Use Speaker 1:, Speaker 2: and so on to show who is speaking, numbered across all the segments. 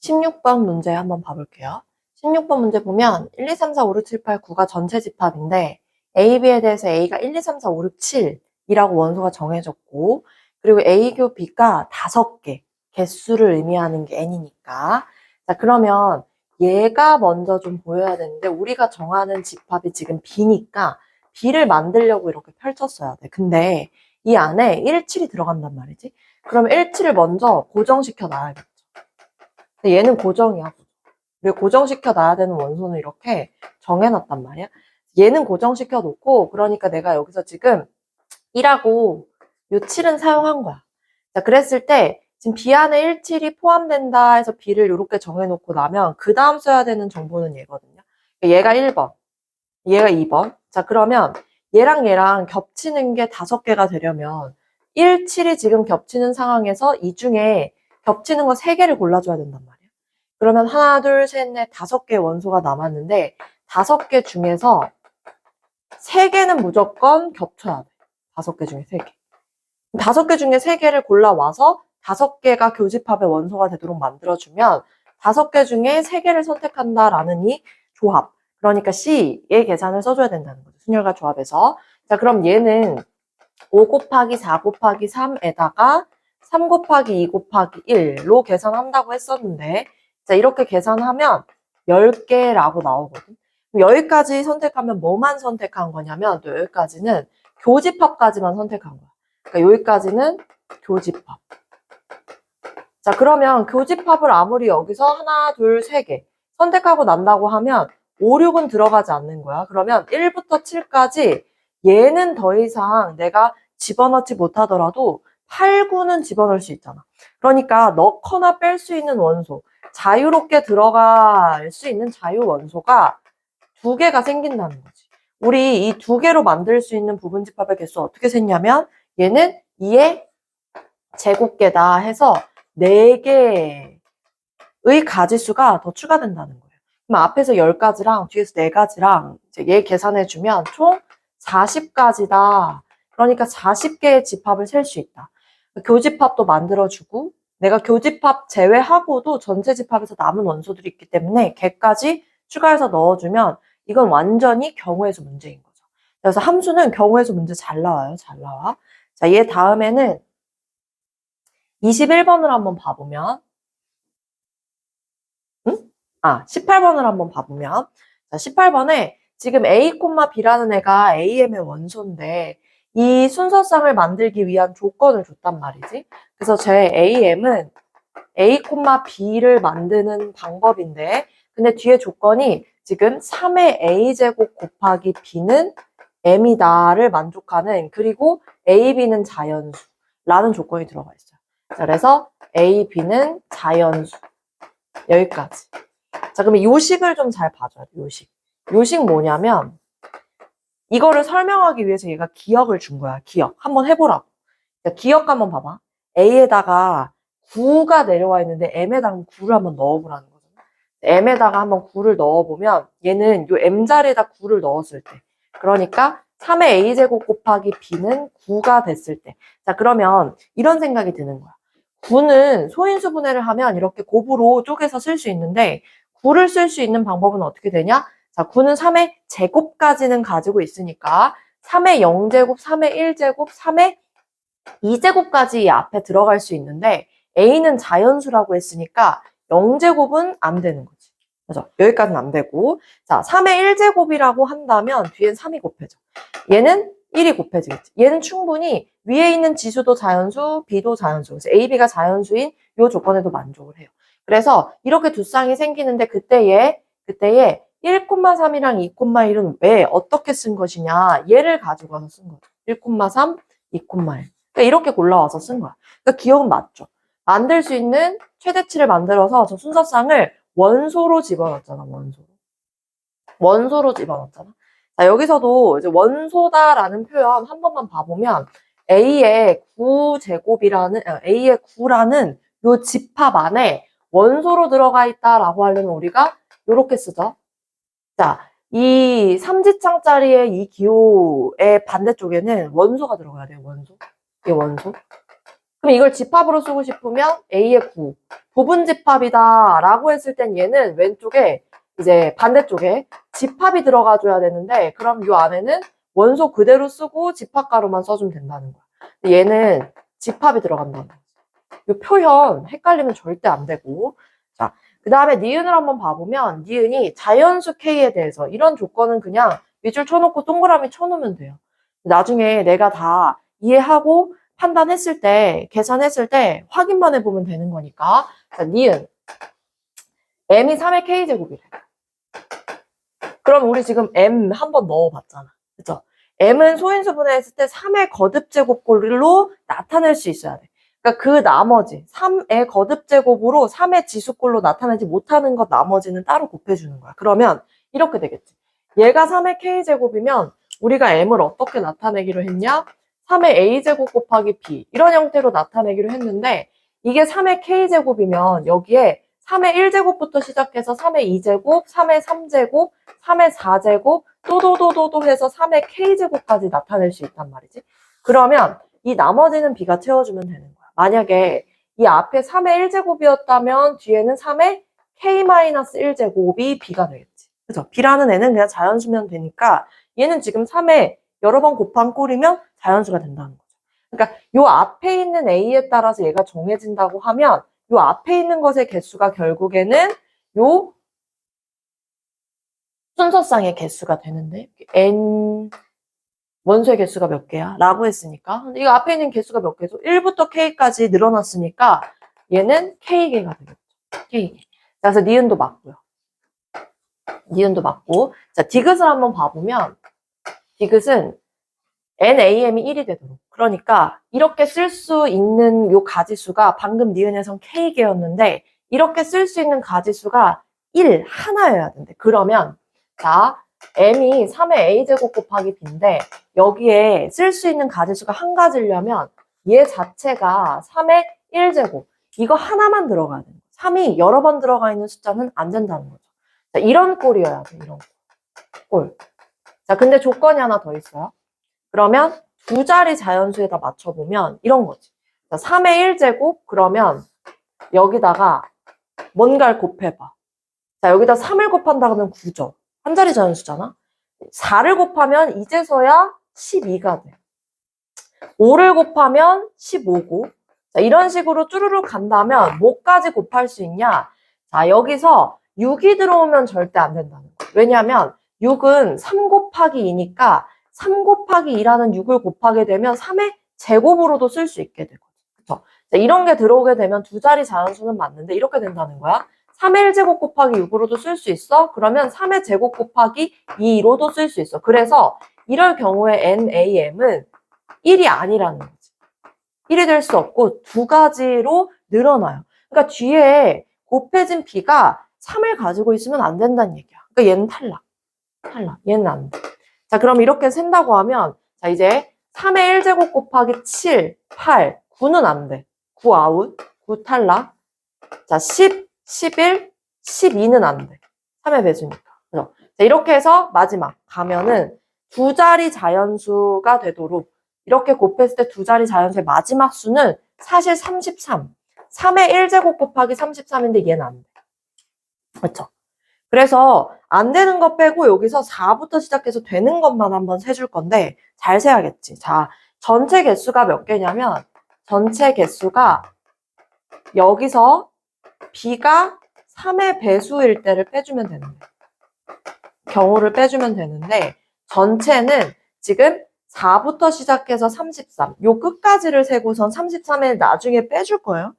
Speaker 1: 16번 문제 한번 봐볼게요. 16번 문제 보면 1, 2, 3, 4, 5, 6, 7, 8, 9가 전체 집합인데 A, B에 대해서 A가 1, 2, 3, 4, 5, 6, 7이라고 원소가 정해졌고 그리고 A 교 B가 5개, 개수를 의미하는 게 N이니까 자 그러면 얘가 먼저 좀 보여야 되는데 우리가 정하는 집합이 지금 B니까 B를 만들려고 이렇게 펼쳤어야 돼. 근데 이 안에 1, 7이 들어간단 말이지. 그러면 1, 7을 먼저 고정시켜 놔야겠죠. 얘는 고정이야. 그리고 고정시켜 놔야 되는 원소는 이렇게 정해놨단 말이야. 얘는 고정시켜 놓고 그러니까 내가 여기서 지금 1하고 요 7은 사용한 거야. 자, 그랬을 때 지금 B 안에 1, 7이 포함된다 해서 B를 이렇게 정해놓고 나면 그 다음 써야 되는 정보는 얘거든요. 얘가 1번, 얘가 2번. 자, 그러면 얘랑 얘랑 겹치는 게 5개가 되려면 1, 7이 지금 겹치는 상황에서 이 중에 겹치는 거 3개를 골라줘야 된단 말이야. 그러면 하나, 둘, 셋, 넷, 5개의 원소가 남았는데 5개 중에서 3개는 무조건 겹쳐야 돼. 5개 중에 3개. 5개 중에 3개를 골라와서 5개가 교집합의 원소가 되도록 만들어주면 5개 중에 3개를 선택한다라는 이 조합. 그러니까 C의 계산을 써줘야 된다는 거죠. 순열과 조합에서. 자, 그럼 얘는 5 곱하기 4 곱하기 3에다가 3 곱하기 2 곱하기 1로 계산한다고 했었는데 자, 이렇게 계산하면 10개라고 나오거든. 여기까지 선택하면 뭐만 선택한 거냐면 또 여기까지는 교집합까지만 선택한 거야. 그러니까 여기까지는 교집합. 자, 그러면 교집합을 아무리 여기서 하나, 둘, 3개 선택하고 난다고 하면 5, 6은 들어가지 않는 거야. 그러면 1부터 7까지 얘는 더 이상 내가 집어넣지 못하더라도 8, 9는 집어넣을 수 있잖아. 그러니까 넣거나 뺄 수 있는 원소, 자유롭게 들어갈 수 있는 자유 원소가 2개가 생긴다는 거지. 우리 이 2개로 만들 수 있는 부분집합의 개수 어떻게 셌냐면 얘는 2의 제곱계다 해서 4개의 가지수가 더 추가된다는 거예요. 그럼 앞에서 10가지랑 뒤에서 4가지랑 이제 얘 계산해주면 총 40가지다. 그러니까 40개의 집합을 셀 수 있다. 교집합도 만들어주고 내가 교집합 제외하고도 전체 집합에서 남은 원소들이 있기 때문에 걔까지 추가해서 넣어주면 이건 완전히 경우의 수 문제인 거죠. 그래서 함수는 경우의 수 문제 잘 나와요. 잘 나와. 자, 얘 다음에는 21번을 한번 봐보면 18번을 한번 봐보면 자, 18번에 지금 A, B라는 애가 AM의 원소인데 이 순서쌍을 만들기 위한 조건을 줬단 말이지. 그래서 제 AM은 A, B를 만드는 방법인데 근데 뒤에 조건이 지금 3의 A제곱 곱하기 B는 M이다를 만족하는 그리고 A, B는 자연수라는 조건이 들어가 있어요. 자, 그래서 A, B는 자연수 여기까지. 자, 그러면 요식을 좀 잘 봐줘야 돼, 요식. 요식 뭐냐면, 이거를 설명하기 위해서 얘가 기억을 준 거야, 기억. 한번 해보라고. 자, 기억 한번 봐봐. A에다가 9가 내려와 있는데 M에다가 9를 한번 넣어보라는 거죠. M에다가 한번 9를 넣어보면, 얘는 요 M 자리에다 9를 넣었을 때. 그러니까 3의 A제곱 곱하기 B는 9가 됐을 때. 자, 그러면 이런 생각이 드는 거야. 9는 소인수 분해를 하면 이렇게 곱으로 쪼개서 쓸 수 있는데 9를 쓸 수 있는 방법은 어떻게 되냐? 자, 9는 3의 제곱까지는 가지고 있으니까 3의 0제곱, 3의 1제곱, 3의 2제곱까지 이 앞에 들어갈 수 있는데 A는 자연수라고 했으니까 0제곱은 안 되는 거지. 그죠? 여기까지는 안 되고 자, 3의 1제곱이라고 한다면 뒤엔 3이 곱해져. 얘는 1이 곱해지겠지. 얘는 충분히 위에 있는 지수도 자연수, B도 자연수. 그래서 A, B가 자연수인 이 조건에도 만족을 해요. 그래서 이렇게 두 쌍이 생기는데 그때에 1,3이랑 2,1은 왜 어떻게 쓴 것이냐 얘를 가지고 와서 쓴 거죠. 1,3, 2,1. 그러니까 이렇게 골라와서 쓴 거야. 그러니까 기억은 맞죠. 만들 수 있는 최대치를 만들어서 저 순서쌍을 원소로 집어넣었잖아. 원소로 집어넣었잖아. 자, 여기서도 이제 원소다라는 표현 한 번만 봐보면 A의 9라는 요 집합 안에 원소로 들어가 있다라고 하려면 우리가 요렇게 쓰죠. 자, 이 삼지창짜리의 이 기호의 반대쪽에는 원소가 들어가야 돼요. 원소. 이게 원소. 그럼 이걸 집합으로 쓰고 싶으면 A의 9. 부분집합이다 라고 했을 땐 얘는 왼쪽에 이제 반대쪽에 집합이 들어가줘야 되는데 그럼 이 안에는 원소 그대로 쓰고 집합가로만 써주면 된다는 거야. 근데 얘는 집합이 들어간다는 거야. 이 표현 헷갈리면 절대 안 되고. 자, 그 다음에 니은을 한번 봐보면 니은이 자연수 K에 대해서 이런 조건은 그냥 밑줄 쳐놓고 동그라미 쳐놓으면 돼요. 나중에 내가 다 이해하고 판단했을 때, 계산했을 때 확인만 해보면 되는 거니까. 자, 니은. m이 3의 k제곱이래. 그럼 우리 지금 m 한번 넣어봤잖아. 그쵸? m은 소인수 분해했을 때 3의 거듭제곱꼴로 나타낼 수 있어야 돼. 그러니까 그 나머지 3의 거듭제곱으로 3의 지수꼴로 나타내지 못하는 것 나머지는 따로 곱해주는 거야. 그러면 이렇게 되겠지. 얘가 3의 k제곱이면 우리가 m을 어떻게 나타내기로 했냐? 3의 a제곱 곱하기 b 이런 형태로 나타내기로 했는데 이게 3의 k제곱이면 여기에 3의 1제곱부터 시작해서 3의 2제곱, 3의 3제곱, 3의 4제곱, 또도도도도 해서 3의 k제곱까지 나타낼 수 있단 말이지. 그러면 이 나머지는 b가 채워주면 되는 거야. 만약에 이 앞에 3의 1제곱이었다면 뒤에는 3의 k-1제곱이 b가 되겠지. 그죠? b라는 애는 그냥 자연수면 되니까 얘는 지금 3의 여러 번 곱한 꼴이면 자연수가 된다는 거죠. 그러니까 요 앞에 있는 a에 따라서 얘가 정해진다고 하면 요 앞에 있는 것의 개수가 결국에는 요 순서상의 개수가 되는데 n 원소의 개수가 몇 개야? 라고 했으니까 이거 앞에 있는 개수가 몇 개죠? 1부터 k까지 늘어났으니까 얘는 k개가 되겠죠. k개. 그래서 니은도 맞고요. 니은도 맞고 자 디귿을 한번 봐보면 디귿은 NAM이 1이 되도록. 그러니까 이렇게 쓸 수 있는 요 가지수가 방금 니은에선 K개였는데 이렇게 쓸 수 있는 가지수가 1, 하나여야 된대. 그러면 자, M이 3의 A제곱 곱하기 B인데 여기에 쓸 수 있는 가지수가 한 가지려면 얘 자체가 3의 1제곱. 이거 하나만 들어가야 돼. 3이 여러 번 들어가 있는 숫자는 안 된다는 거죠. 자, 이런 꼴이어야 돼. 이런 꼴. 자, 근데 조건이 하나 더 있어요. 그러면 두 자리 자연수에다 맞춰보면 이런 거지. 3의 1제곱 그러면 여기다가 뭔가를 곱해봐. 자 여기다 3을 곱한다 그러면 9죠. 한 자리 자연수잖아. 4를 곱하면 이제서야 12가 돼. 5를 곱하면 15고 자, 이런 식으로 쭈루루 간다면 뭐까지 곱할 수 있냐? 자 여기서 6이 들어오면 절대 안 된다는 거야. 왜냐하면 6은 3 곱하기 2니까 3 곱하기 2라는 6을 곱하게 되면 3의 제곱으로도 쓸 수 있게 되거든. 그쵸? 자, 이런 게 들어오게 되면 두 자리 자연수는 맞는데 이렇게 된다는 거야. 3의 1제곱 곱하기 6으로도 쓸 수 있어? 그러면 3의 제곱 곱하기 2로도 쓸 수 있어. 그래서 이럴 경우에 NAM은 1이 아니라는 거지. 1이 될 수 없고 두 가지로 늘어나요. 그러니까 뒤에 곱해진 B가 3을 가지고 있으면 안 된다는 얘기야. 그러니까 얘는 탈락. 얘는 안 돼. 자, 그럼 이렇게 센다고 하면, 자, 이제 3의 1제곱 곱하기 7, 8, 9는 안 돼. 9 아웃, 9 탈락. 자, 10, 11, 12는 안 돼. 3의 배수니까. 그죠? 자, 이렇게 해서 마지막 가면은 두 자리 자연수가 되도록 이렇게 곱했을 때 두 자리 자연수의 마지막 수는 사실 33. 3의 1제곱 곱하기 33인데 얘는 안 돼. 그렇죠? 그래서 안 되는 거 빼고 여기서 4부터 시작해서 되는 것만 한번 세줄 건데 잘 세야겠지. 자, 전체 개수가 몇 개냐면 전체 개수가 여기서 B가 3의 배수일 때를 빼주면 되는 거예요. 경우를 빼주면 되는데 전체는 지금 4부터 시작해서 33. 요 끝까지를 세고선 33을 나중에 빼줄 거예요.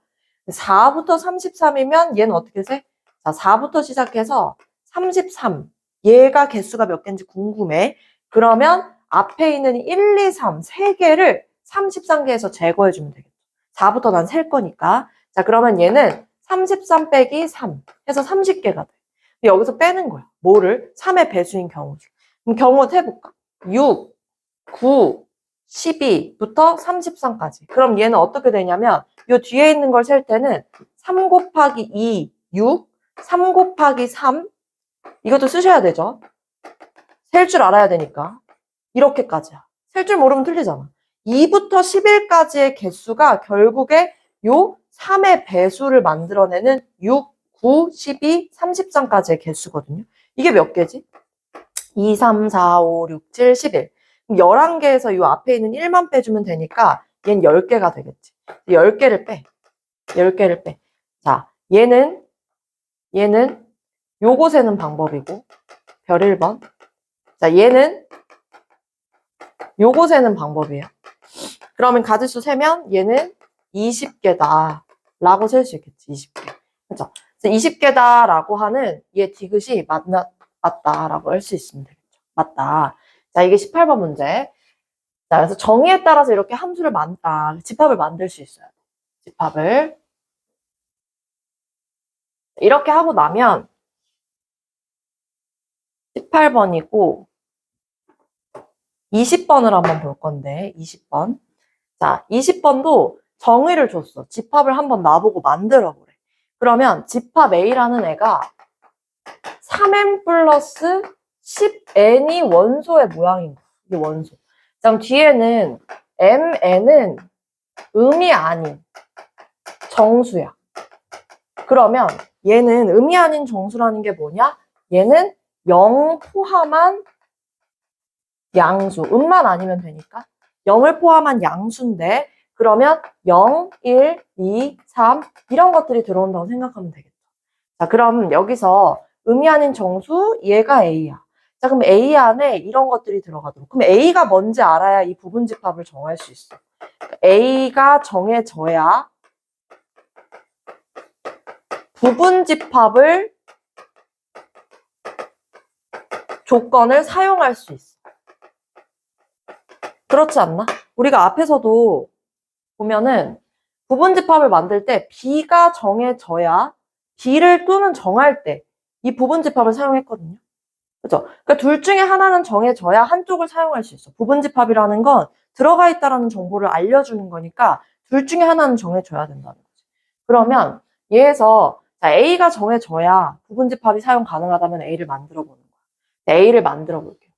Speaker 1: 4부터 33이면 얘는 어떻게 세? 자, 4부터 시작해서 33. 얘가 개수가 몇 개인지 궁금해. 그러면 앞에 있는 1, 2, 3, 3개를 33개에서 제거해주면 되겠죠. 4부터 난 셀 거니까. 자, 그러면 얘는 33 빼기 3 해서 30개가 돼. 여기서 빼는 거야. 뭐를? 3의 배수인 경우를. 그럼 경우 해볼까? 6, 9, 12부터 33까지. 그럼 얘는 어떻게 되냐면 요 뒤에 있는 걸 셀 때는 3 곱하기 2, 6, 3 곱하기 3 이것도 쓰셔야 되죠. 셀 줄 알아야 되니까. 이렇게까지야. 셀 줄 모르면 틀리잖아. 2부터 11까지의 개수가 결국에 요 3의 배수를 만들어내는 6, 9, 12, 33까지의 개수거든요. 이게 몇 개지? 2, 3, 4, 5, 6, 7, 11. 그럼 11개에서 이 앞에 있는 1만 빼주면 되니까 얘는 10개가 되겠지. 10개를 빼. 10개를 빼. 자, 얘는 요거 세는 방법이고 별 1번. 자, 얘는 요거 세는 방법이에요. 그러면 가지수 세면 얘는 20개다 라고 셀 수 있겠지. 20개. 그렇죠? 20개다 라고 하는 얘 디귿이 맞다라고 할 수 있으면 되겠죠. 맞다. 자, 이게 18번 문제. 자, 그래서 정의에 따라서 이렇게 함수를 집합을 만들 수 있어요. 집합을. 이렇게 하고 나면 18번이고 20번을 한번 볼 건데 20번. 자, 20번도 정의를 줬어. 집합을 한번 놔보고 만들어 보래. 그러면 집합 A라는 애가 3n 플러스 10n이 원소의 모양인 거야. 이게 원소. 자, 그럼 뒤에는 mn은 음이 아닌 정수야. 그러면 얘는 음이 아닌 정수라는 게 뭐냐? 얘는 0 포함한 양수. 음만 아니면 되니까. 0을 포함한 양수인데 그러면 0, 1, 2, 3 이런 것들이 들어온다고 생각하면 되겠죠. 자, 그럼 여기서 음이 아닌 정수 얘가 A야. 자, 그럼 A 안에 이런 것들이 들어가도록. 그럼 A가 뭔지 알아야 이 부분집합을 정할 수 있어. A가 정해져야 부분집합을 조건을 사용할 수 있어. 그렇지 않나? 우리가 앞에서도 보면은 부분집합을 만들 때 B가 정해져야 B를 또는 정할 때 이 부분집합을 사용했거든요. 그죠? 그러니까 둘 중에 하나는 정해져야 한쪽을 사용할 수 있어. 부분집합이라는 건 들어가 있다라는 정보를 알려주는 거니까 둘 중에 하나는 정해져야 된다는 거지. 그러면 얘에서 자, A가 정해져야 부분집합이 사용 가능하다면 A를 만들어 보는 거야. A를 만들어 볼게요.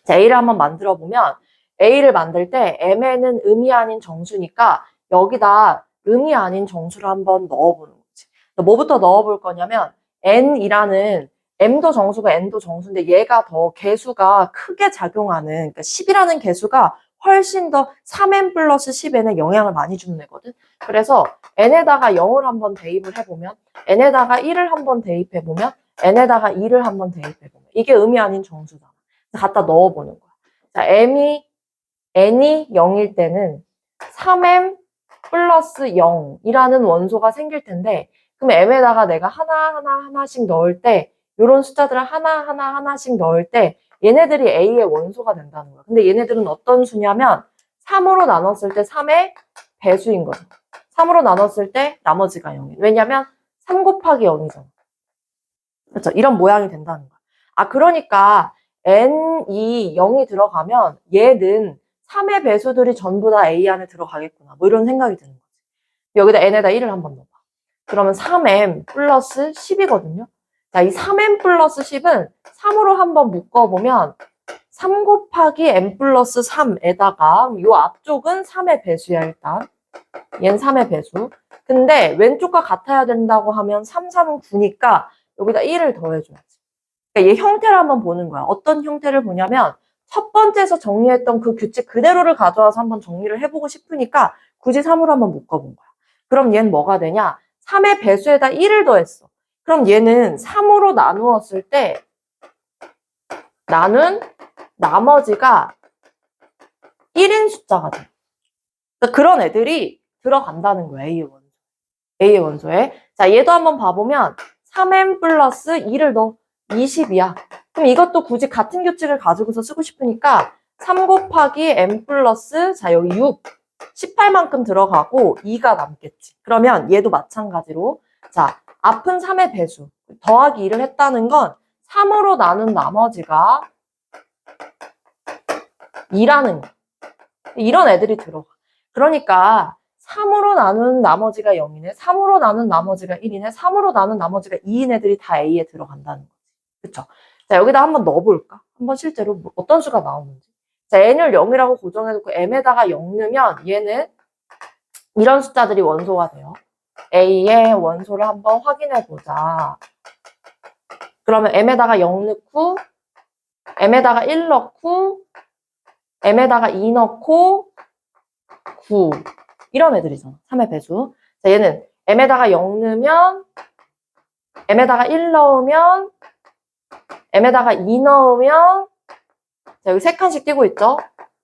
Speaker 1: 자, A를 한번 만들어 보면 A를 만들 때 M에는 음이 아닌 정수니까 여기다 음이 아닌 정수를 한번 넣어보는 거지. 뭐부터 넣어볼 거냐면 N이라는 M도 정수가 N도 정수인데 얘가 더 개수가 크게 작용하는 그러니까 10이라는 개수가 훨씬 더 3n 플러스 10n에 영향을 많이 주는 애거든. 그래서 n에다가 0을 한번 대입을 해보면 n에다가 1을 한번 대입해보면 n에다가 2를 한번 대입해보면 이게 음이 아닌 정수다. 갖다 넣어보는 거야. 자, n이 0일 때는 3m 플러스 0이라는 원소가 생길 텐데 그럼 m에다가 내가 하나씩 넣을 때 이런 숫자들을 하나씩 넣을 때 얘네들이 A의 원소가 된다는 거야. 근데 얘네들은 어떤 수냐면 3으로 나눴을 때 3의 배수인 거죠. 3으로 나눴을 때 나머지가 0이에요. 왜냐면 3 곱하기 0이잖아. 그렇죠? 이런 모양이 된다는 거야. 아, 그러니까 n이 0이 들어가면 얘는 3의 배수들이 전부 다 A 안에 들어가겠구나. 뭐 이런 생각이 드는 거지. 여기다 n에다 1을 한번 넣어봐. 그러면 3m 플러스 10이거든요. 자, 이 3m 플러스 10은 3으로 한번 묶어보면 3 곱하기 m 플러스 3에다가 이 앞쪽은 3의 배수야 일단. 얘는 3의 배수. 근데 왼쪽과 같아야 된다고 하면 3, 3은 9니까 여기다 1을 더해줘야지. 그러니까 얘 형태를 한번 보는 거야. 어떤 형태를 보냐면 첫 번째에서 정리했던 그 규칙 그대로를 가져와서 한번 정리를 해보고 싶으니까 굳이 3으로 한번 묶어본 거야. 그럼 얘는 뭐가 되냐? 3의 배수에다 1을 더했어. 그럼 얘는 3으로 나누었을 때 나눈 나머지가 1인 숫자가 돼. 그러니까 그런 애들이 들어간다는 거야. A의 원소에. 자, 얘도 한번 봐보면 3m 플러스 2를 넣어. 20이야. 그럼 이것도 굳이 같은 규칙을 가지고서 쓰고 싶으니까 3 곱하기 m 플러스 자 여기 6 18만큼 들어가고 2가 남겠지. 그러면 얘도 마찬가지로 자 앞은 3의 배수 더하기 2를 했다는 건 3으로 나눈 나머지가 2라는 거. 이런 애들이 들어가. 그러니까 3으로 나눈 나머지가 0이네. 3으로 나눈 나머지가 1이네. 3으로 나눈 나머지가 2인 애들이 다 A에 들어간다는 거지. 그쵸? 자, 여기다 한번 넣어볼까? 한번 실제로 어떤 수가 나오는지. 자, n을 0이라고 고정해놓고 m에다가 0 넣으면 얘는 이런 숫자들이 원소가 돼요. a의 원소를 한번 확인해보자. 그러면 m에다가 0 넣고 m에다가 1 넣고 m에다가 2 넣고 9 이런 애들이잖아. 3의 배수. 자, 얘는 m에다가 0 넣으면 m에다가 1 넣으면 m에다가 2 넣으면 자, 여기 3칸씩 띄고 있죠?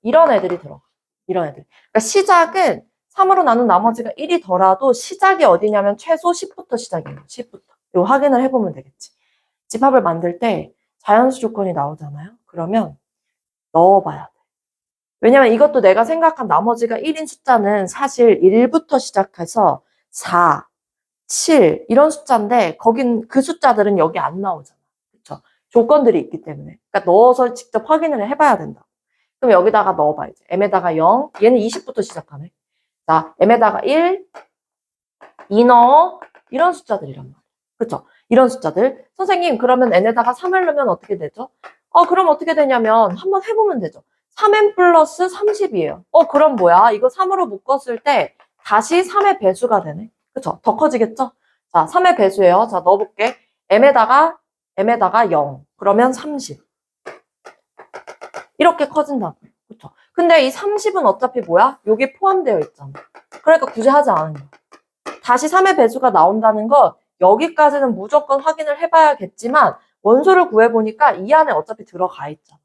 Speaker 1: 이런 애들이 들어가. 이런 애들. 그러니까 시작은 3으로 나눈 나머지가 1이더라도 시작이 어디냐면 최소 10부터 시작이에요. 10부터. 이거 확인을 해보면 되겠지. 집합을 만들 때 자연수 조건이 나오잖아요. 그러면 넣어봐야 돼. 왜냐면 이것도 내가 생각한 나머지가 1인 숫자는 사실 1부터 시작해서 4, 7 이런 숫자인데 거긴 그 숫자들은 여기 안 나오잖아. 그쵸? 조건들이 있기 때문에. 그러니까 넣어서 직접 확인을 해봐야 된다. 그럼 여기다가 넣어봐 이제. m에다가 0, 얘는 20부터 시작하네. 자, m에다가 1, 2 넣어. 이런 숫자들이란 말이야. 그쵸? 이런 숫자들. 선생님, 그러면 n에다가 3을 넣으면 어떻게 되죠? 그럼 어떻게 되냐면 한번 해보면 되죠. 3n 플러스 30이에요. 그럼 뭐야? 이거 3으로 묶었을 때 다시 3의 배수가 되네. 그쵸? 더 커지겠죠? 자, 3의 배수예요. 자, 넣어볼게. m에다가 0. 그러면 30. 이렇게 커진다고요. 그쵸? 근데 이 30은 어차피 뭐야? 여기 포함되어 있잖아. 그러니까 굳이 하지 않은 거야. 다시 3의 배수가 나온다는 건 여기까지는 무조건 확인을 해봐야겠지만 원소를 구해보니까 이 안에 어차피 들어가 있잖아.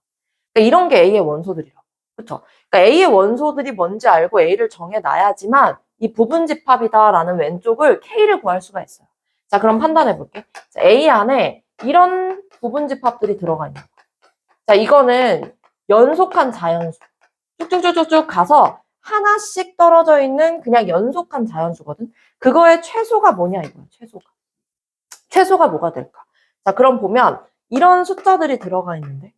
Speaker 1: 그러니까 이런 게 A의 원소들이라고. 그쵸? 그러니까 A의 원소들이 뭔지 알고 A를 정해놔야지만 이 부분집합이다라는 왼쪽을 K를 구할 수가 있어요. 자, 그럼 판단해볼게. 자, A 안에 이런 부분집합들이 들어가 있는 거야. 자, 이거는 연속한 자연수. 쭉쭉쭉쭉 가서 하나씩 떨어져 있는 그냥 연속한 자연수거든. 그거의 최소가 뭐냐 이거야. 최소가 뭐가 될까? 자, 그럼 보면 이런 숫자들이 들어가 있는데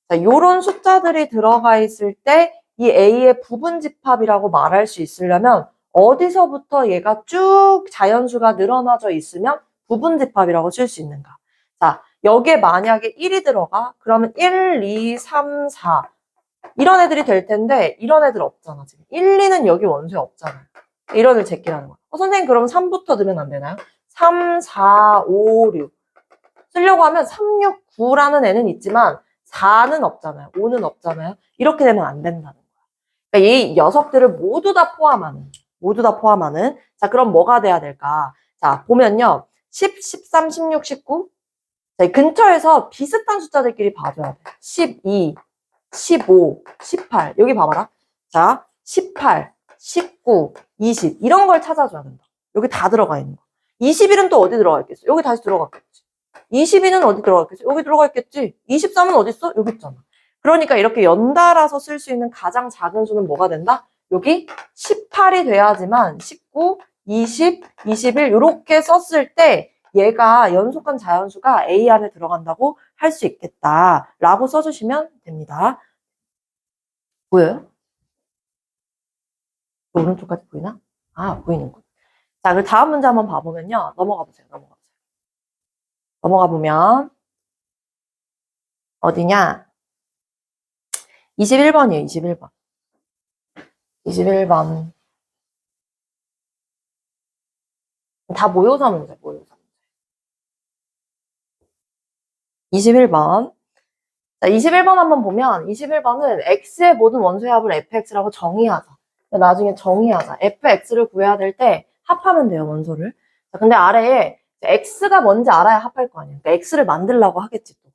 Speaker 1: 자, 요런 숫자들이 들어가 있을 때 이 A의 부분집합이라고 말할 수 있으려면 어디서부터 얘가 쭉 자연수가 늘어나져 있으면 부분집합이라고 쓸 수 있는가? 자, 여기에 만약에 1이 들어가 그러면 1, 2, 3, 4 이런 애들이 될 텐데 이런 애들 없잖아 지금. 1, 2는 여기 원소에 없잖아. 이런 애를 제끼라는 거야. 선생님 그럼 3부터 넣으면 안 되나요? 3, 4, 5, 6 쓰려고 하면 3, 6, 9라는 애는 있지만 4는 없잖아요. 5는 없잖아요. 이렇게 되면 안 된다는 거야. 그러니까 이 녀석들을 모두 다 포함하는 자 그럼 뭐가 돼야 될까? 자 보면요. 10, 13, 16, 19 자, 이 근처에서 비슷한 숫자들끼리 봐줘야 돼. 12, 15, 18 여기 봐봐라. 자 18, 19, 20 이런 걸 찾아줘야 된다. 여기 다 들어가 있는 거. 21은 또 어디 들어가 있겠어? 여기 다시 들어갔겠지. 22는 어디 들어가 있겠어? 여기 들어가 있겠지. 23은 어디 있어? 여기 있잖아. 그러니까 이렇게 연달아서 쓸 수 있는 가장 작은 수는 뭐가 된다? 여기 18이 돼야지만 19, 20, 21 이렇게 썼을 때 얘가 연속한 자연수가 A 안에 들어간다고 할 수 있겠다라고 써주시면 됩니다. 보여요? 오른쪽까지 보이나? 아, 보이는군. 자, 그럼 다음 문제 한번 봐보면요. 넘어가 보세요. 넘어가 보면 어디냐? 21번이에요. 21번. 21번. 다 모의고사 문제, 모의고사 문제. 21번. 자, 21번 한번 보면 21번은 x의 모든 원소의 합을 fx라고 정의하자. 나중에 정의하자. fx를 구해야 될 때 합하면 돼요, 원소를. 자, 근데 아래에 x가 뭔지 알아야 합할 거 아니에요. 그러니까 x를 만들려고 하겠지. 또.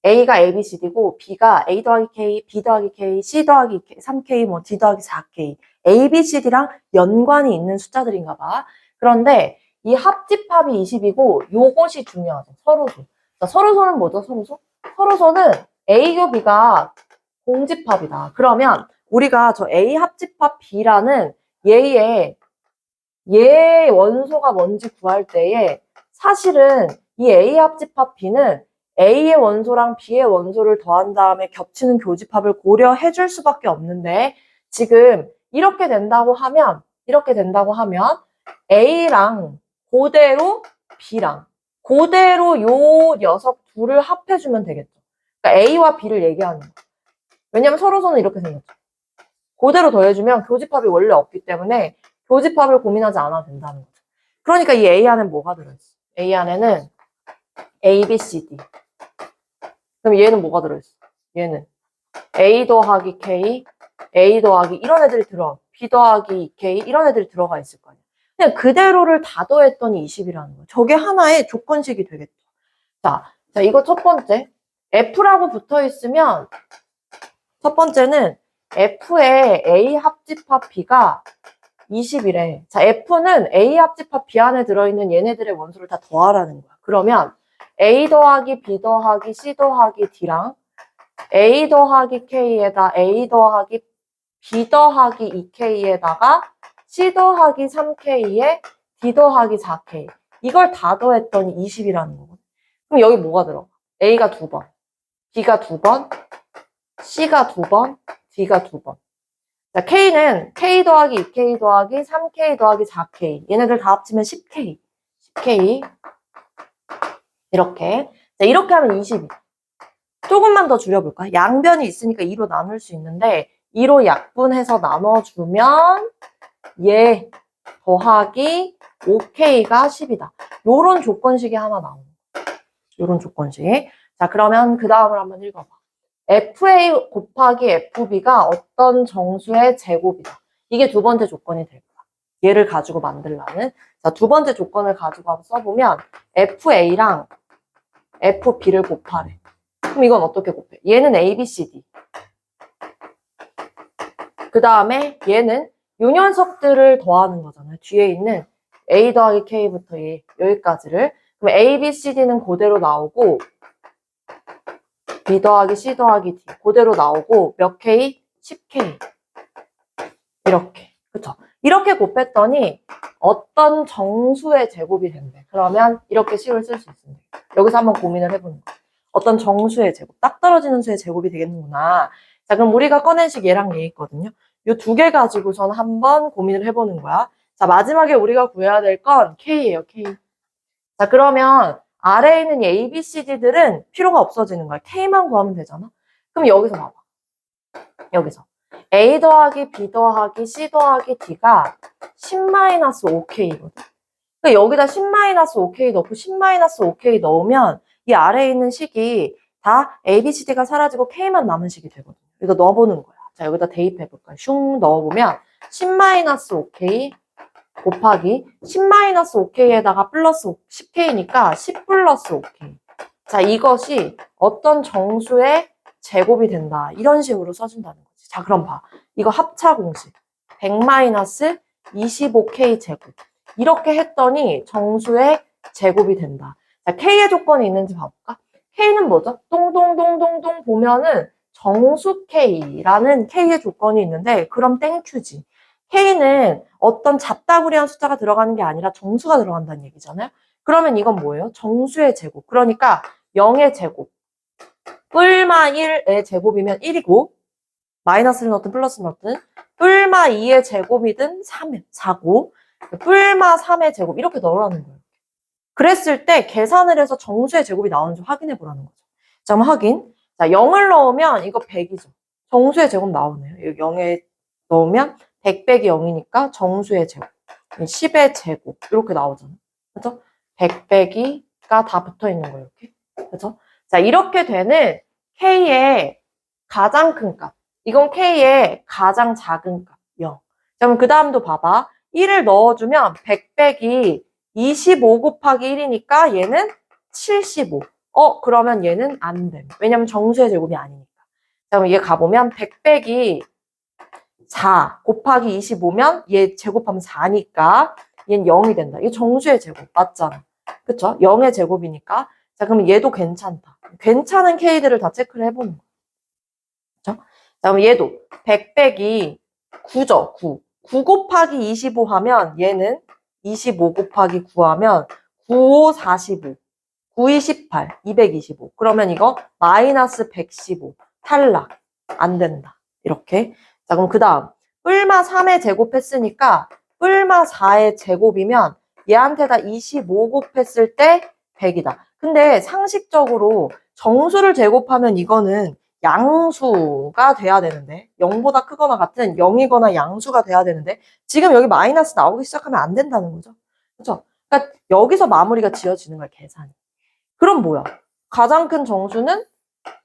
Speaker 1: a가 a, b, c, d고 b가 a 더하기 k, b 더하기 k, c 더하기 3k, 뭐 d 더하기 4k. a, b, c, d랑 연관이 있는 숫자들인가 봐. 그런데 이 합집합이 20이고 요것이 중요하죠. 서로소. 자, 서로소는 뭐죠? 서로소는 A교 B가 공집합이다. 그러면 우리가 저 A 합집합 B라는 얘의 원소가 뭔지 구할 때에 사실은 이 A 합집합 B는 A의 원소랑 B의 원소를 더한 다음에 겹치는 교집합을 고려해 줄 수밖에 없는데 지금 이렇게 된다고 하면 A랑 그대로 B랑 그대로 요 녀석 둘을 합해주면 되겠죠. 그러니까 A와 B를 얘기하는 거. 왜냐면 서로서는 이렇게 생겼죠. 그대로 더해주면 교집합이 원래 없기 때문에 교집합을 고민하지 않아도 된다는 거죠. 그러니까 이 A 안에 뭐가 들어있어? A 안에는 A, B, C, D. 그럼 얘는 뭐가 들어있어? 얘는 A 더하기 K, A 더하기 이런 애들이 B 더하기 K 이런 애들이 들어가 있을 거 아니야. 그냥 그대로를 다 더했더니 20이라는 거야. 저게 하나의 조건식이 되겠죠. 자, 이거 첫 번째. F라고 붙어 있으면 첫 번째는 F의 A 합집합 B가 20이래. 자, F는 A 합집합 B 안에 들어있는 얘네들의 원소를 다 더하라는 거야. 그러면 A 더하기 B 더하기 C 더하기 D랑 A 더하기 K에다 A 더하기 B 더하기 2K에다가 C 더하기 3K에 D 더하기 4K. 이걸 다 더했더니 20이라는 거거든. 그럼 여기 뭐가 들어가? A가 2번, B가 2번, C가 2번, D가 2번. 자, K는 K 더하기 2K 더하기 3K 더하기 4K. 얘네들 다 합치면 10K. 10K. 이렇게. 자, 이렇게 하면 20이. 조금만 더 줄여볼까? 양변이 있으니까 2로 나눌 수 있는데 2로 약분해서 나눠주면 얘 더하기 5K가 10이다. 요런 조건식이 하나 나오는 거야. 요런 조건식. 자, 그러면 그 다음을 한번 읽어봐. FA 곱하기 FB가 어떤 정수의 제곱이다. 이게 두 번째 조건이 될 거야. 얘를 가지고 만들라는. 자, 두 번째 조건을 가지고 한번 써보면 FA랑 FB를 곱하래. 그럼 이건 어떻게 곱해? 얘는 A, B, C, D. 그 다음에 얘는 요 녀석들을 더하는 거잖아요. 뒤에 있는 A 더하기 K부터 여기까지를. 그럼 A, B, C, D는 그대로 나오고 B 더하기 C 더하기 D 그대로 나오고 몇 K? 10K. 이렇게. 그쵸? 이렇게 곱했더니 어떤 정수의 제곱이 된대. 그러면 이렇게 식을 쓸 수 있습니다. 여기서 한번 고민을 해보는 거야. 어떤 정수의 제곱. 딱 떨어지는 수의 제곱이 되겠는구나. 자, 그럼 우리가 꺼낸 식 얘랑 얘 있거든요. 이 두 개 가지고선 한번 고민을 해보는 거야. 자, 마지막에 우리가 구해야 될 건 K예요, K. 자, 그러면 아래에 있는 A, B, C, D들은 필요가 없어지는 거야. K만 구하면 되잖아. 그럼 여기서 봐봐. 여기서. A 더하기 B 더하기 C 더하기 D가 10-5K거든. 그러니까 여기다 10-5K 넣고 10-5K 넣으면 이 아래에 있는 식이 다 A, B, C, D가 사라지고 K만 남은 식이 되거든요. 이거 넣어보는 거야. 자, 여기다 대입해볼까요? 슝 넣어보면 10-5K 곱하기 10-5K에다가 플러스 10K니까 10 플러스 5K. 자, 이것이 어떤 정수의 제곱이 된다. 이런 식으로 써준다는 거지. 자, 그럼 봐. 이거 합차 공식. 100-25K 제곱. 이렇게 했더니 정수의 제곱이 된다. 자, K의 조건이 있는지 봐볼까? K는 뭐죠? 동동동동동 보면은 정수 K라는 K의 조건이 있는데 그럼 땡큐지. K는 어떤 잡다구리한 숫자가 들어가는 게 아니라 정수가 들어간다는 얘기잖아요. 그러면 이건 뭐예요? 정수의 제곱. 그러니까 0의 제곱. 뿔마 1의 제곱이면 1이고 마이너스를 넣든 플러스를 넣든 뿔마 2의 제곱이든 4고 뿔마 3의 제곱 이렇게 넣으라는 거예요. 그랬을 때 계산을 해서 정수의 제곱이 나오는지 확인해 보라는 거죠. 자, 그럼 확인. 자, 0을 넣으면 이거 100이죠. 정수의 제곱 나오네요. 여기 0에 넣으면 100 빼기 0이니까 정수의 제곱. 10의 제곱. 이렇게 나오잖아요. 그죠? 100 빼기가 다 붙어 있는 거예요. 이렇게. 그죠? 자, 이렇게 되는 K의 가장 큰 값. 이건 K의 가장 작은 값. 0. 자, 그럼 그 다음도 봐봐. 1을 넣어주면 100 빼기 25 곱하기 1이니까 얘는 75. 그러면 얘는 안 됨. 왜냐면 정수의 제곱이 아니니까. 자, 그럼 얘 가보면 100 빼기 4 곱하기 25면 얘 제곱하면 4니까 얘는 0이 된다. 이게 정수의 제곱 맞잖아. 그쵸? 0의 제곱이니까. 자, 그러면 얘도 괜찮다. 괜찮은 K들을 다 체크를 해보는 거야. 그쵸? 자, 그럼 얘도 100 빼기 9죠. 9. 9 곱하기 25 하면 얘는 25 곱하기 9 하면 9, 5, 45. 9, 2, 18. 225. 그러면 이거 마이너스 115. 탈락. 안 된다. 이렇게. 자, 그럼 그 다음. 뿔마 3의 제곱했으니까 뿔마 4의 제곱이면 얘한테다 25 곱했을 때 100이다. 근데 상식적으로 정수를 제곱하면 이거는 양수가 돼야 되는데 0보다 크거나 같은 0이거나 양수가 돼야 되는데 지금 여기 마이너스 나오기 시작하면 안 된다는 거죠. 그렇죠? 그러니까 여기서 마무리가 지어지는 거야, 계산이. 그럼 뭐야? 가장 큰 정수는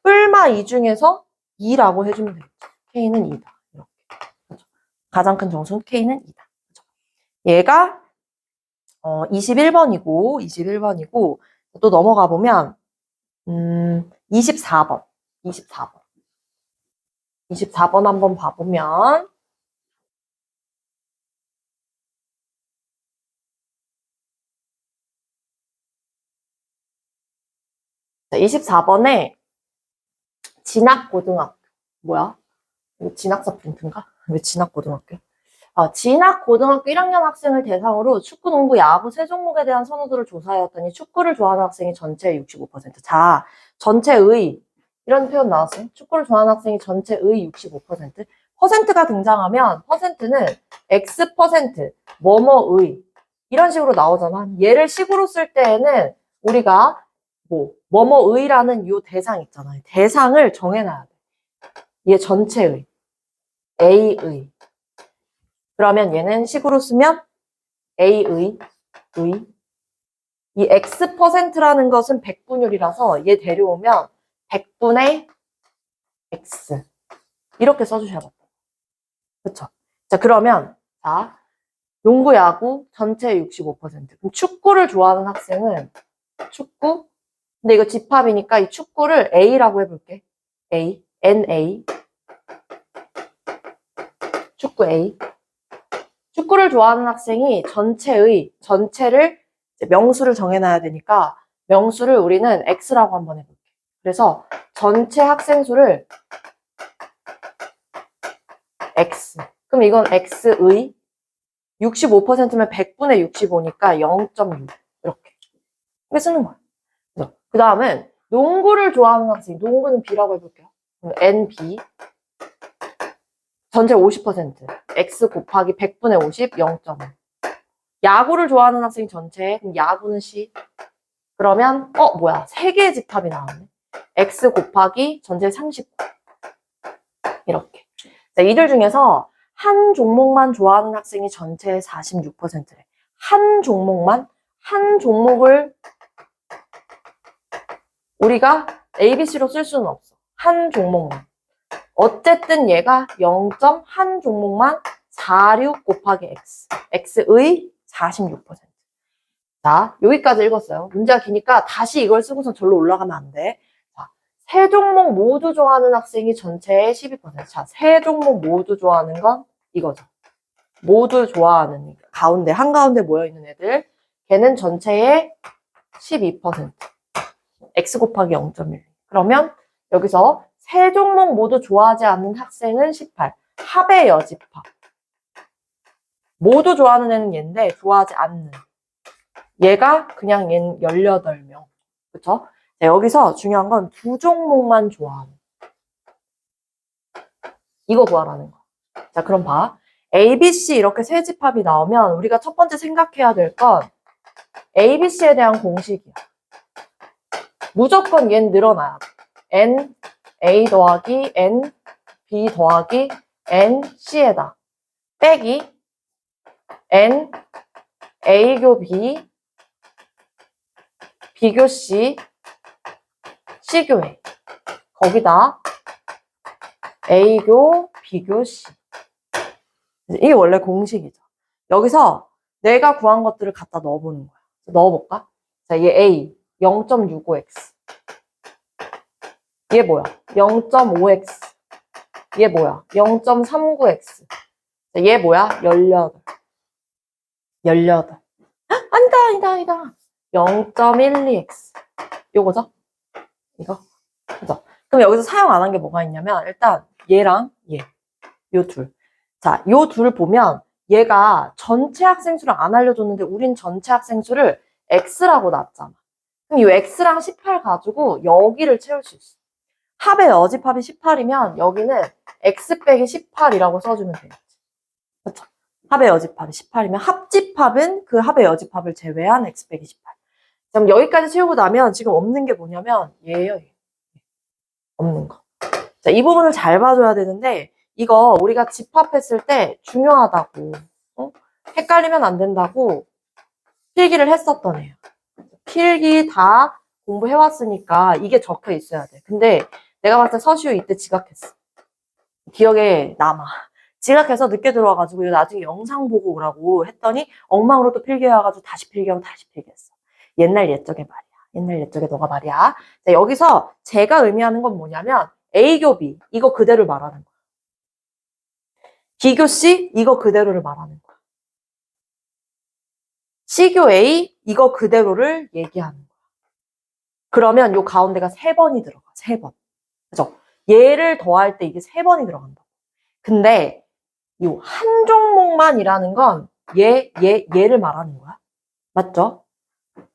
Speaker 1: 뿔마 2 중에서 2라고 해주면 되겠죠. K는 2다. 이렇게. 그렇죠? 가장 큰 정수는 K는 2다. 그렇죠? 얘가 21번이고 또 넘어가 보면 24번. 24번 한번 봐보면 24번에 진학고등학교. 뭐야? 이거 진학사 프린트인가? 왜 진학고등학교? 진학고등학교 1학년 학생을 대상으로 축구, 농구, 야구 세 종목에 대한 선호도를 조사하였더니 축구를 좋아하는 학생이 전체의 65%. 자, 전체의 이런 표현 나왔어요. 축구를 좋아하는 학생이 전체의 65%. 퍼센트가 등장하면 퍼센트는 X%, 뭐뭐의 이런 식으로 나오잖아. 얘를 식으로 쓸 때에는 우리가 뭐뭐의라는 요 대상 있잖아요. 대상을 정해놔야 돼. 얘 전체의, A의. 그러면 얘는 식으로 쓰면 A의, 이 X%라는 것은 백분율이라서 얘 데려오면 100분의 X. 이렇게 써주셔야 돼요. 그쵸? 자, 그러면, 자, 농구, 야구 전체 65%. 그럼 축구를 좋아하는 학생은 축구? 근데 이거 집합이니까 이 축구를 A라고 해볼게. A, NA. 축구 A. 축구를 좋아하는 학생이 전체를 명수를 정해놔야 되니까 명수를 우리는 X라고 한번 해볼게. 그래서 전체 학생 수를 X. 그럼 이건 X의 65%면 100분의 65니까 0.6 이렇게. 이렇게 쓰는 거야. 그 다음은 농구를 좋아하는 학생, 농구는 B라고 해볼게요. NB 전체 50%, X 곱하기 100분의 50, 0.5. 야구를 좋아하는 학생 전체, 그럼 야구는 C. 그러면 뭐야, 3개의 집합이 나왔네. X 곱하기 전체 39. 이렇게. 자, 이들 중에서 한 종목만 좋아하는 학생이 전체의 46%래. 한 종목을 우리가 ABC로 쓸 수는 없어. 한 종목만. 어쨌든 얘가 0.1 종목만 46 곱하기 X. X의 46%. 자, 여기까지 읽었어요. 문제가 기니까 다시 이걸 쓰고서 절로 올라가면 안 돼. 자, 세 종목 모두 좋아하는 학생이 전체의 12%. 자, 세 종목 모두 좋아하는 건 이거죠. 모두 좋아하는, 가운데, 한가운데 모여있는 애들. 걔는 전체의 12%. X 곱하기 0.1. 그러면 여기서 세 종목 모두 좋아하지 않는 학생은 18. 합의 여집합. 모두 좋아하는 애는 얘인데 좋아하지 않는. 얘가 그냥 얘는 18명. 그쵸? 자, 여기서 중요한 건 두 종목만 좋아하는. 이거 구하라는 거. 자, 그럼 봐. A, B, C 이렇게 세 집합이 나오면 우리가 첫 번째 생각해야 될 건 A, B, C에 대한 공식이야. 무조건 얘는 늘어나야 돼. N, A 더하기 N, B 더하기 N, C에다 빼기 N, A교 B, B교 C, C교 A. 거기다 A교, B교 C. 이게 원래 공식이죠. 여기서 내가 구한 것들을 갖다 넣어보는 거야. 넣어볼까? 자, 얘 A, 0.65x. 얘 뭐야? 0.5x. 얘 뭐야? 0.39x. 얘 뭐야? 18. 아니다. 0.12x. 요거죠? 이거? 그죠? 그럼 여기서 사용 안 한 게 뭐가 있냐면, 일단, 얘랑 얘. 요 둘. 자, 요 둘 보면, 얘가 전체 학생 수를 안 알려줬는데, 우린 전체 학생 수를 X라고 놨잖아. 그럼 이 X랑 18 가지고 여기를 채울 수 있어. 합의 여집합이 18이면 여기는 X 빼기 18이라고 써주면 되겠지. 그렇죠? 합의 여집합이 18이면 합집합은 그 합의 여집합을 제외한 X 빼기 18. 그럼 여기까지 채우고 나면 지금 없는 게 뭐냐면 얘예요. 얘. 없는 거. 자, 이 부분을 잘 봐줘야 되는데 이거 우리가 집합했을 때 중요하다고, 헷갈리면 안 된다고 필기를 했었던 애예요. 필기 다 공부해왔으니까 이게 적혀 있어야 돼. 근데 내가 봤을 때 서시우 이때 지각했어. 기억에 남아. 지각해서 늦게 들어와가지고 나중에 영상 보고 오라고 했더니 엉망으로 또 필기해와가지고 다시 필기하고 다시 필기했어. 옛날 옛적에 말이야. 옛날 옛적에 너가 말이야. 자, 여기서 제가 의미하는 건 뭐냐면 A교 B 이거 그대로 말하는 거야. B교 C 이거 그대로를 말하는 거야. C교 A 이거 그대로를 얘기하는 거야. 그러면 요 가운데가 3번이 들어가. 3번. 그죠? 얘를 더할 때 이게 3번이 들어간다. 근데 요 한 종목만이라는 건 얘를 말하는 거야. 맞죠?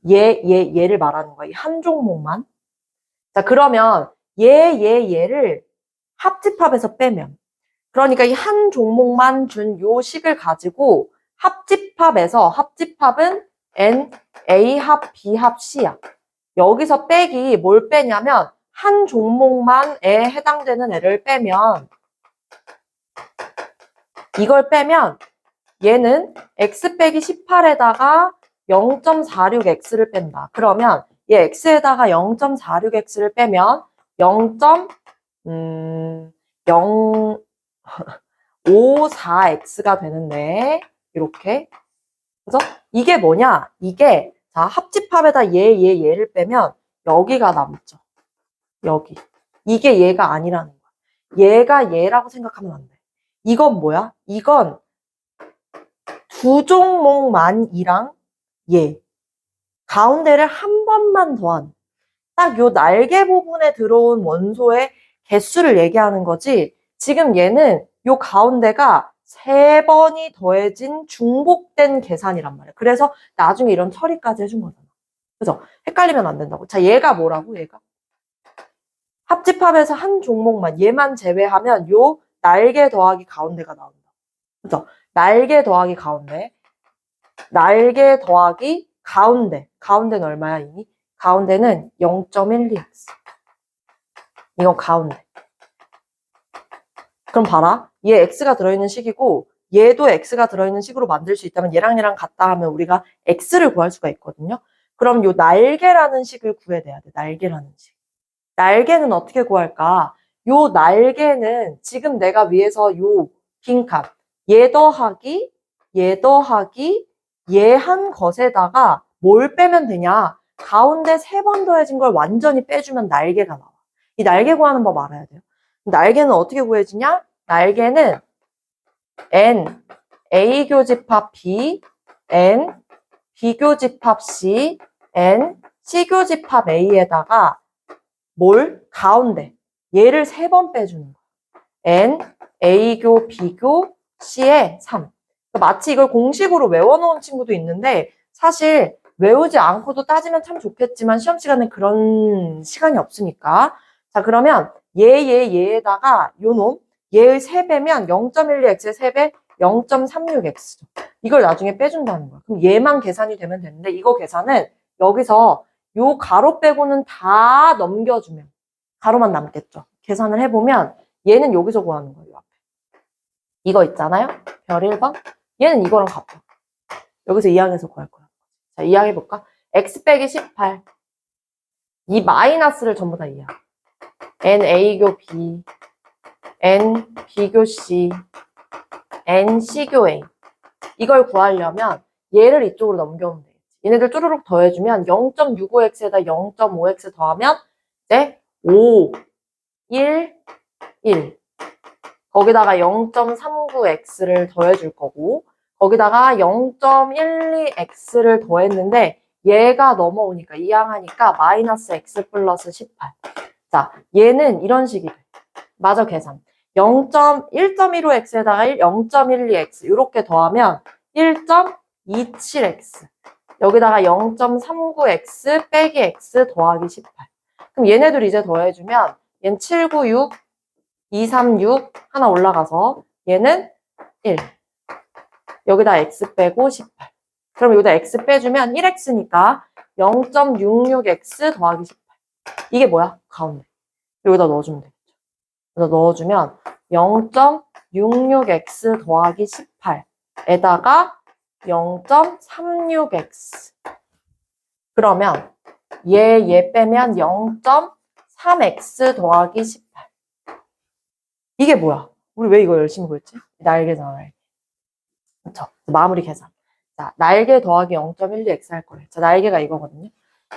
Speaker 1: 얘를 말하는 거야. 이 한 종목만. 자, 그러면 얘를 합집합에서 빼면. 그러니까 이 한 종목만 준 요 식을 가지고 합집합은 N, A 합, B 합, C야. 여기서 빼기 뭘 빼냐면 한 종목만에 해당되는 애를 빼면 이걸 빼면 얘는 x 빼기 18에다가 0.46x를 뺀다. 그러면 얘 x에다가 0.46x를 빼면 0.054x가 되는데 이렇게. 그죠? 이게 뭐냐? 이게 자 합집합에다 얘를 빼면 여기가 남죠. 여기. 이게 얘가 아니라는 거야. 얘가 얘라고 생각하면 안 돼. 이건 뭐야? 이건 두 종목만이랑 얘. 가운데를 한 번만 더한. 딱 요 날개 부분에 들어온 원소의 개수를 얘기하는 거지. 지금 얘는 요 가운데가 3번이 더해진 중복된 계산이란 말이야. 그래서 나중에 이런 처리까지 해준 거잖아. 그죠? 헷갈리면 안 된다고. 자, 얘가 뭐라고? 얘가. 합집합에서 한 종목만, 얘만 제외하면 요 날개 더하기 가운데가 나온다. 그죠? 날개 더하기 가운데. 날개 더하기 가운데. 가운데는 얼마야, 이미? 가운데는 0.12x. 이건 가운데. 그럼 봐라. 얘 x가 들어있는 식이고 얘도 x가 들어있는 식으로 만들 수 있다면 얘랑 같다 하면 우리가 x를 구할 수가 있거든요. 그럼 요 날개라는 식을 구해내야 돼. 날개라는 식. 날개는 어떻게 구할까? 요 날개는 지금 내가 위에서 요 빈칸 얘 더하기 얘 한 것에다가 뭘 빼면 되냐? 가운데 3번 더해진 걸 완전히 빼주면 날개가 나와. 이 날개 구하는 법 알아야 돼요. 날개는 어떻게 구해지냐? 날개는 N A 교집합 B, N B 교집합 C, N C 교집합 A에다가 뭘? 가운데. 얘를 3번 빼주는 거야. N A교 B교 C에 3. 마치 이걸 공식으로 외워놓은 친구도 있는데 사실 외우지 않고도 따지면 참 좋겠지만 시험 시간에 그런 시간이 없으니까. 자, 그러면 얘에다가 요 놈, 얘의 3배면 0.12x의 3배 0.36x죠. 이걸 나중에 빼준다는 거야. 그럼 얘만 계산이 되면 되는데 이거 계산은 여기서 요 가로 빼고는 다 넘겨주면 가로만 남겠죠. 계산을 해보면 얘는 여기서 구하는 거예요. 앞에. 이거 있잖아요. 별 1번. 얘는 이거랑 같아. 여기서 2항에서 구할 거야. 자, 2항 해볼까? x 빼기 18. 이 마이너스를 전부 다 2항. n a교 b, n b교 c, n c교 a. 이걸 구하려면 얘를 이쪽으로 넘겨오면 되겠지. 얘네들 쭈루룩 더해주면 0.65x에다 0.5x 더하면 이제 5, 1, 1. 거기다가 0.39x를 더해줄 거고 거기다가 0.12x를 더했는데 얘가 넘어오니까 이항하니까 마이너스 x 플러스 18. 자, 얘는 이런 식이 돼. 마저 계산. 1.15x에다가 0.12x 이렇게 더하면 1.27x. 여기다가 0.39x 빼기 x 더하기 18. 그럼 얘네들 이제 더해주면 얘는 796, 236 하나 올라가서 얘는 1. 여기다 x 빼고 18. 그럼 여기다 x 빼주면 1x니까 0.66x 더하기 18. 이게 뭐야? 가운데. 여기다 넣어주면 되겠죠. 그래서 넣어주면 0.66x 더하기 18에다가 0.36x. 그러면 얘 빼면 0.3x 더하기 18. 이게 뭐야? 우리 왜 이거 열심히 구했지? 날개잖아, 날개. 그쵸? 마무리 계산. 자, 날개 더하기 0.12x 할 거예요. 자, 날개가 이거거든요.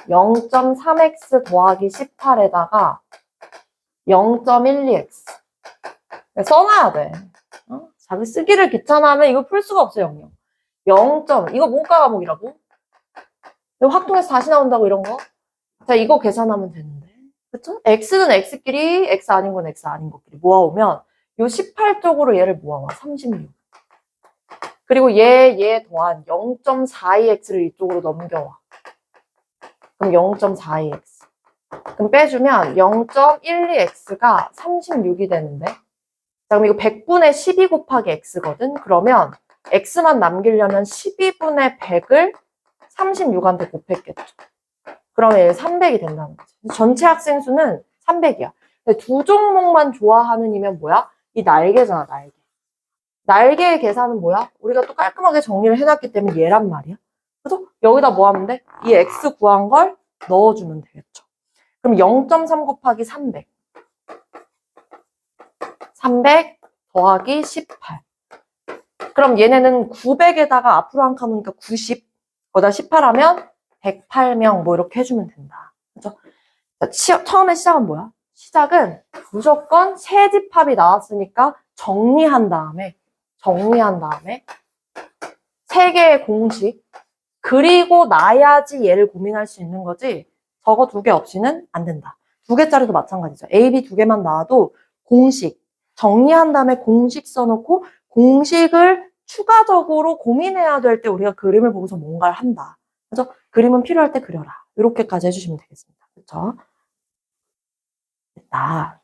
Speaker 1: 0.3x 더하기 18에다가 0.12x. 써놔야 돼. 자기 쓰기를 귀찮아하면 이거 풀 수가 없어요, 영영. 0. 이거 문과 과목이라고? 이거 확통해서 다시 나온다고 이런 거? 자, 이거 계산하면 되는데. 그쵸? x는 x끼리, x 아닌 건 x 아닌 것끼리 모아오면 요 18 쪽으로 얘를 모아와. 36. 그리고 얘 더한 0.42x를 이쪽으로 넘겨와. 그럼 0.42x. 그럼 빼주면 0.12x가 36이 되는데. 자, 그럼 이거 100분의 12 곱하기 x거든? 그러면 x만 남기려면 12분의 100을 36한테 곱했겠죠. 그러면 얘 300이 된다는 거지. 전체 학생 수는 300이야. 근데 두 종목만 좋아하는 이면 뭐야? 이 날개잖아, 날개. 날개의 계산은 뭐야? 우리가 또 깔끔하게 정리를 해놨기 때문에 얘란 말이야. 그래서 여기다 뭐 하면 돼? 이 x 구한 걸 넣어주면 되겠죠. 그럼 0.3 곱하기 300. 300 더하기 18. 그럼 얘네는 900에다가 앞으로 한 칸 오니까 90. 거기다 18 하면 108명 뭐 이렇게 해주면 된다. 그죠? 처음에 시작은 뭐야? 시작은 무조건 세 집합이 나왔으니까 정리한 다음에 세 개의 공식 그리고 나야지 얘를 고민할 수 있는 거지 저거 두 개 없이는 안 된다. 두 개짜리도 마찬가지죠. A, B 두 개만 나와도 공식 정리한 다음에 공식 써놓고 공식을 추가적으로 고민해야 될 때 우리가 그림을 보고서 뭔가를 한다. 그래서 그림은 필요할 때 그려라. 이렇게까지 해주시면 되겠습니다. 그렇죠? 됐다.